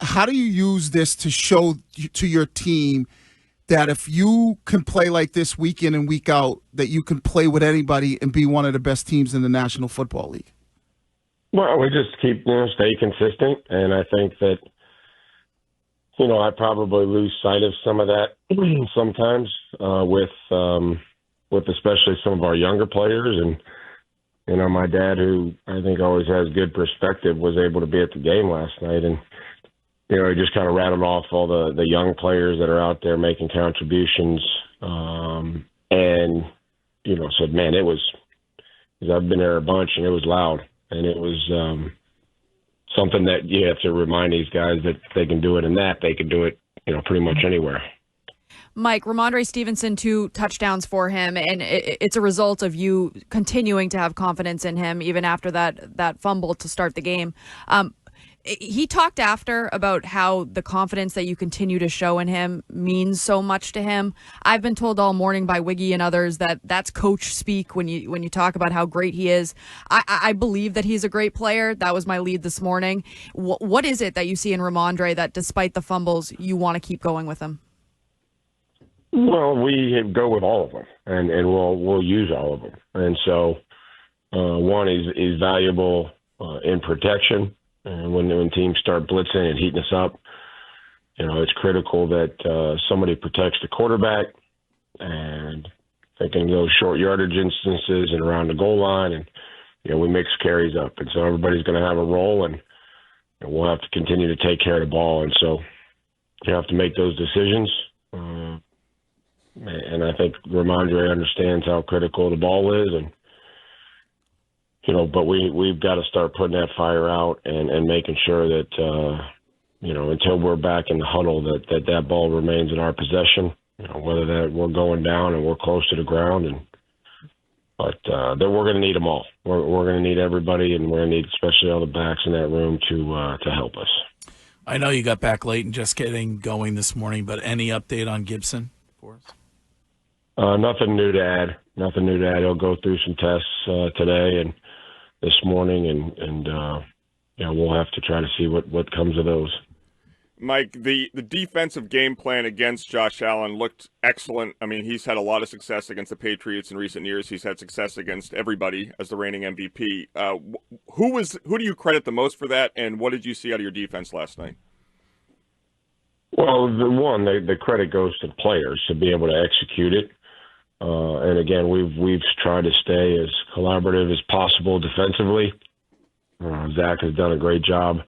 how do you use this to show to your team that if you can play like this week in and week out, that you can play with anybody and be one of the best teams in the National Football League? Well, we just keep, stay consistent. And I think that, I probably lose sight of some of that sometimes with especially some of our younger players. And, my dad, who I think always has good perspective, was able to be at the game last night. And, he just kind of rattled off all the young players that are out there making contributions. And, said, man, I've been there a bunch and it was loud. And it was something that you have to remind these guys that they can do it and that they can do it, pretty much anywhere. Mike, Rhamondre Stevenson, 2 touchdowns for him, and it's a result of you continuing to have confidence in him even after that fumble to start the game. He talked after about how the confidence that you continue to show in him means so much to him. I've been told all morning by Wiggy and others that that's coach speak when you talk about how great he is. I believe that he's a great player. That was my lead this morning. What is it that you see in Rhamondre that despite the fumbles, you want to keep going with him? Well, we go with all of them, and we'll use all of them. And so one is valuable in protection. And when teams start blitzing and heating us up, it's critical that somebody protects the quarterback, and they can go short yardage instances and around the goal line, and we mix carries up, and so everybody's going to have a role, and we'll have to continue to take care of the ball, and so you have to make those decisions. And I think Rhamondre understands how critical the ball is, and but we've got to start putting that fire out and making sure that, until we're back in the huddle, that ball remains in our possession, whether that we're going down and we're close to the ground. But then we're going to need them all. We're going to need everybody, and we're going to need especially all the backs in that room to help us. I know you got back late and just getting going this morning, but any update on Gibson for us? Nothing new to add. Nothing new to add. He'll go through some tests today and this morning, and we'll have to try to see what comes of those. Mike, the defensive game plan against Josh Allen looked excellent. I mean, he's had a lot of success against the Patriots in recent years. He's had success against everybody as the reigning MVP. Who do you credit the most for that, and what did you see out of your defense last night? Well, the credit goes to the players to be able to execute it. And again, we've tried to stay as collaborative as possible defensively. Zach has done a great job